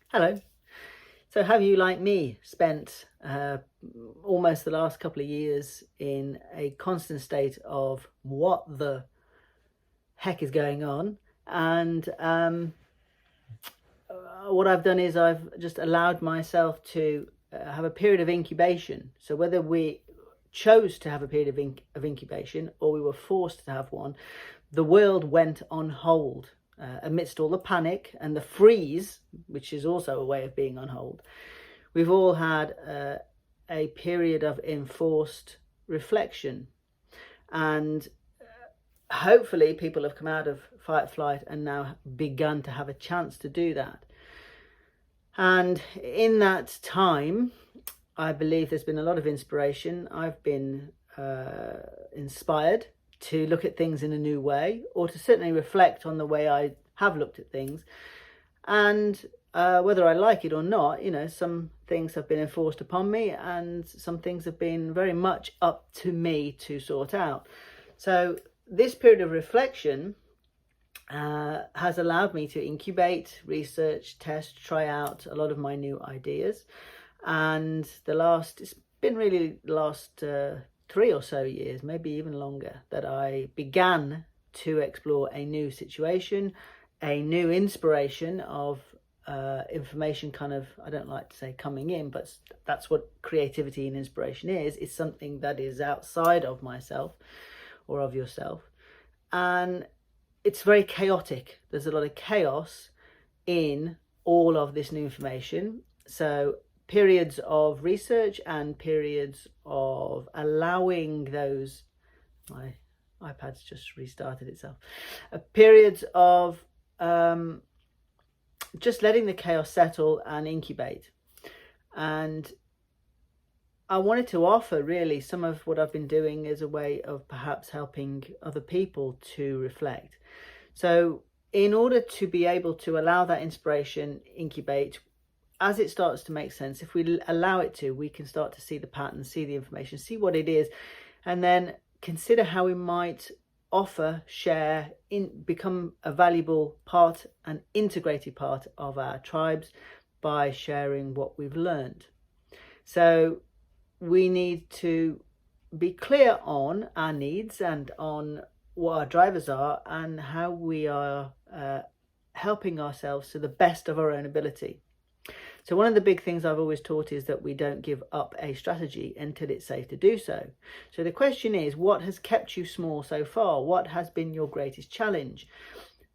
Hello. So have you, like me, spent almost the last couple of years in a constant state of what the heck is going on? And what I've done is I've just allowed myself to have a period of incubation. So whether we chose to have a period of incubation or we were forced to have one, the world went on hold amidst all the panic and the freeze, which is also a way of being on hold. We've all had a period of enforced reflection, and hopefully people have come out of fight flight and now begun to have a chance to do that. And in that time, I believe there's been a lot of inspiration. I've been inspired to look at things in a new way, or to certainly reflect on the way I have looked at things. And whether I like it or not, some things have been enforced upon me and some things have been very much up to me to sort out. So this period of reflection has allowed me to incubate, research, test, try out a lot of my new ideas. And it's been really the last 3 or so years, maybe even longer, that I began to explore a new situation, a new inspiration of information kind of, I don't like to say coming in, but that's what creativity and inspiration is. It's something that is outside of myself or of yourself. And it's very chaotic. There's a lot of chaos in all of this new information. So periods of research and periods of allowing those, my iPad's just restarted itself, periods of just letting the chaos settle and incubate. And I wanted to offer really some of what I've been doing as a way of perhaps helping other people to reflect. So in order to be able to allow that inspiration incubate, as it starts to make sense, if we allow it to, we can start to see the pattern, see the information, see what it is, and then consider how we might offer, share, become a valuable part, an integrated part of our tribes by sharing what we've learned. So we need to be clear on our needs and on what our drivers are and how we are helping ourselves to the best of our own ability. So one of the big things I've always taught is that we don't give up a strategy until it's safe to do so. So the question is, what has kept you small so far? What has been your greatest challenge?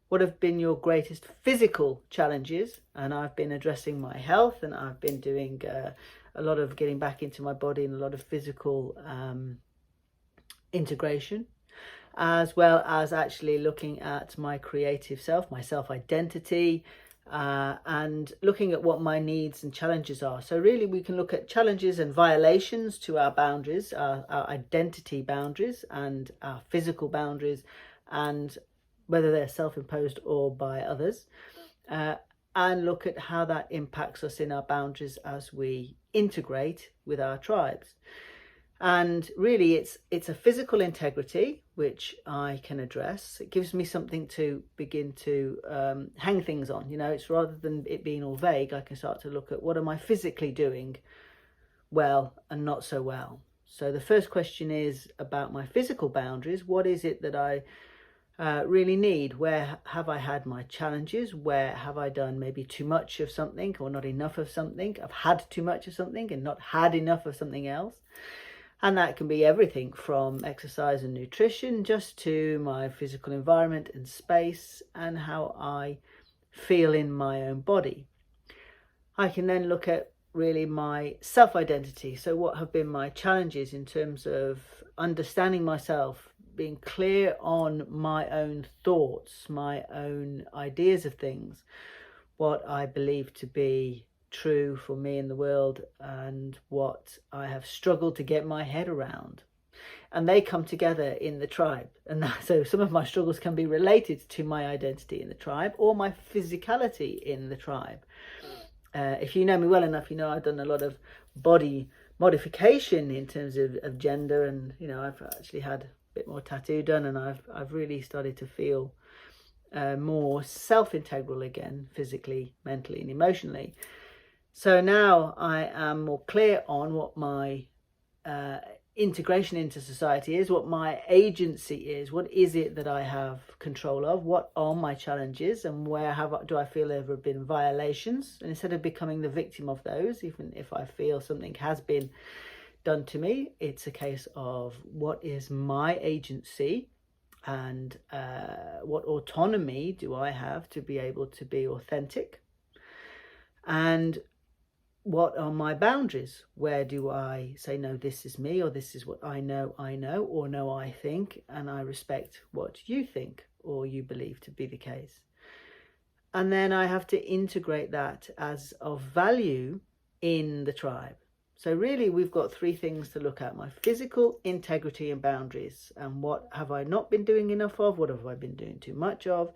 What have been your greatest physical challenges? And I've been addressing my health, and I've been doing a lot of getting back into my body and a lot of physical integration, as well as actually looking at my creative self, my self-identity, and looking at what my needs and challenges are. So really we can look at challenges and violations to our boundaries, our identity boundaries and our physical boundaries, and whether they're self-imposed or by others, and look at how that impacts us in our boundaries as we integrate with our tribes. And really it's a physical integrity which I can address. It gives me something to begin to hang things on. It's rather than it being all vague, I can start to look at what am I physically doing well and not so well. So the first question is about my physical boundaries. What is it that I really need? Where have I had my challenges? Where have I done maybe too much of something or not enough of something? I've had too much of something and not had enough of something else. And that can be everything from exercise and nutrition, just to my physical environment and space and how I feel in my own body. I can then look at really my self-identity. So what have been my challenges in terms of understanding myself, being clear on my own thoughts, my own ideas of things, what I believe to be true for me in the world, and what I have struggled to get my head around. And they come together in the tribe. And so some of my struggles can be related to my identity in the tribe or my physicality in the tribe. If you know me well enough, I've done a lot of body modification in terms of gender, and I've actually had a bit more tattoo done, and I've really started to feel more self-integral again, physically, mentally and emotionally. So now I am more clear on what my integration into society is, what my agency is, what is it that I have control of, what are my challenges, and where do I feel there have been violations. And instead of becoming the victim of those, even if I feel something has been done to me, it's a case of what is my agency, and what autonomy do I have to be able to be authentic, and what are my boundaries? Where do I say, no, this is me, or this is what I know, or no, I think, and I respect what you think or you believe to be the case. And then I have to integrate that as of value in the tribe. So really, we've got three things to look at: my physical integrity and boundaries, and what have I not been doing enough of, what have I been doing too much of,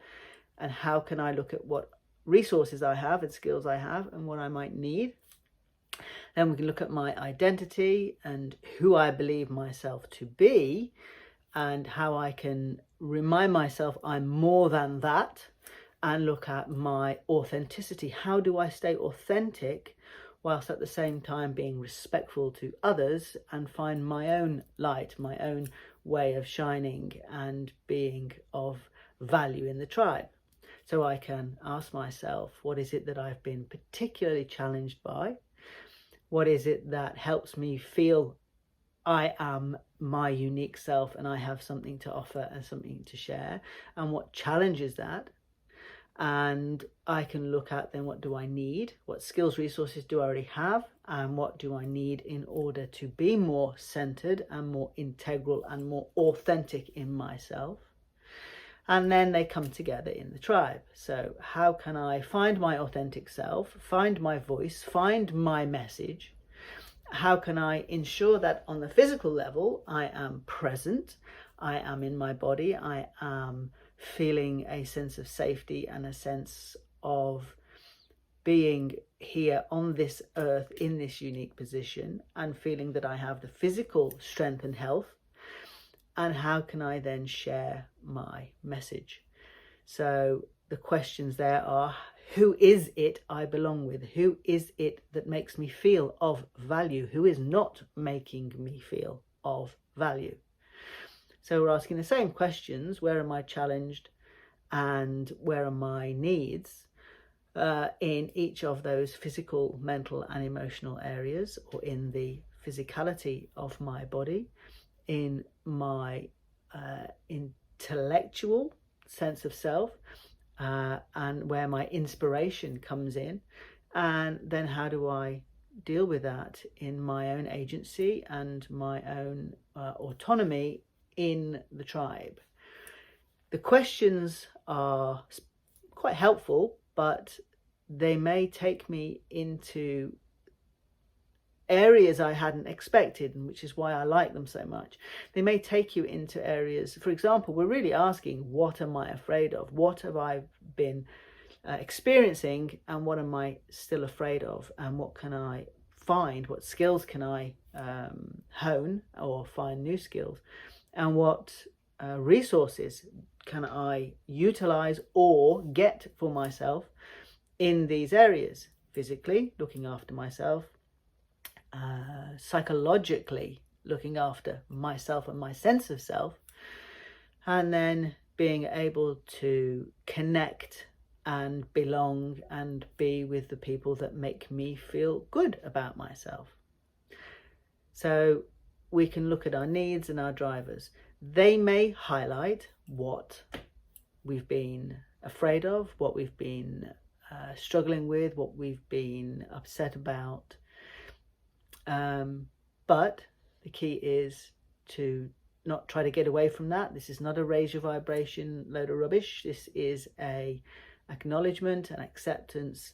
and how can I look at what resources I have and skills I have and what I might need. Then we can look at my identity and who I believe myself to be, and how I can remind myself I'm more than that, and look at my authenticity. How do I stay authentic whilst at the same time being respectful to others, and find my own light, my own way of shining and being of value in the tribe. So I can ask myself, what is it that I've been particularly challenged by? What is it that helps me feel I am my unique self and I have something to offer and something to share? And what challenges that? And I can look at then, what do I need? What skills, resources do I already have? And what do I need in order to be more centered and more integral and more authentic in myself? And then they come together in the tribe. So how can I find my authentic self, find my voice, find my message? How can I ensure that on the physical level, I am present, I am in my body, I am feeling a sense of safety and a sense of being here on this earth in this unique position, and feeling that I have the physical strength and health? And how can I then share my message? So the questions there are, who is it I belong with? Who is it that makes me feel of value? Who is not making me feel of value? So we're asking the same questions. Where am I challenged? And where are my needs in each of those physical, mental and emotional areas, or in the physicality of my body, in my intellectual sense of self, and where my inspiration comes in, and then how do I deal with that in my own agency and my own autonomy in the tribe. The questions are quite helpful, but they may take me into areas I hadn't expected, and which is why I like them so much. They may take you into areas, for example, we're really asking, what am I afraid of? What have I been experiencing, and what am I still afraid of? And what can I find? What skills can I hone or find new skills? And what resources can I utilize or get for myself in these areas? Physically, looking after myself, psychologically looking after myself and my sense of self, and then being able to connect and belong and be with the people that make me feel good about myself. So we can look at our needs and our drivers. They may highlight what we've been afraid of, what we've been struggling with, what we've been upset about. But the key is to not try to get away from that. This is not a raise your vibration load of rubbish. This is a acknowledgement and acceptance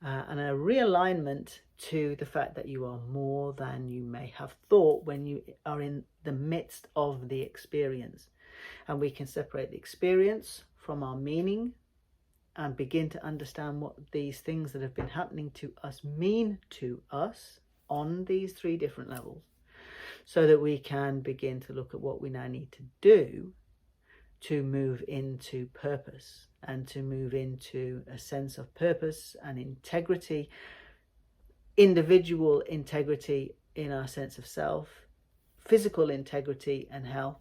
and a realignment to the fact that you are more than you may have thought when you are in the midst of the experience. And we can separate the experience from our meaning and begin to understand what these things that have been happening to us mean to us on these three different levels, so that we can begin to look at what we now need to do to move into purpose and to move into a sense of purpose and integrity, individual integrity in our sense of self, physical integrity and health,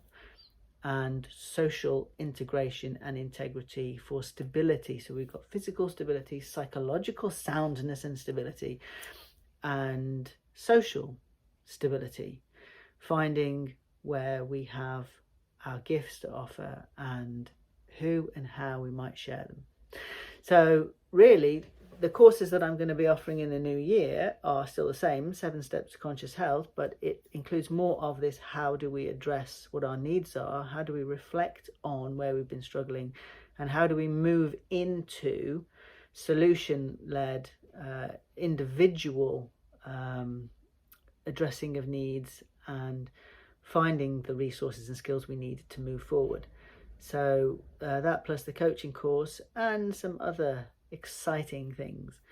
and social integration and integrity for stability. So we've got physical stability, psychological soundness and stability, and social stability, finding where we have our gifts to offer and who and how we might share them. So really, the courses that I'm going to be offering in the new year are still the same, 7 Steps to Conscious Health, but it includes more of this: how do we address what our needs are, how do we reflect on where we've been struggling, and how do we move into solution-led, individual addressing of needs and finding the resources and skills we need to move forward. So that plus the coaching course and some other exciting things.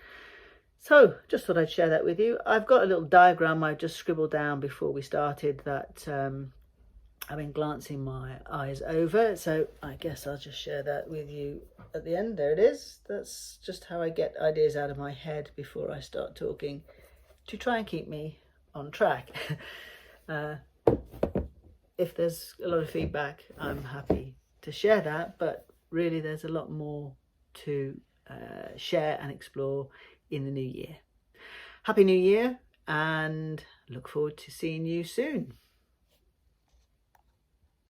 So just thought I'd share that with you. I've got a little diagram I just scribbled down before we started that I've been glancing my eyes over, so I guess I'll just share that with you at the end. There it is. That's just how I get ideas out of my head before I start talking, to try and keep me on track. If there's a lot of feedback, I'm happy to share that, but really there's a lot more to share and explore in the new year. Happy New Year, and look forward to seeing you soon.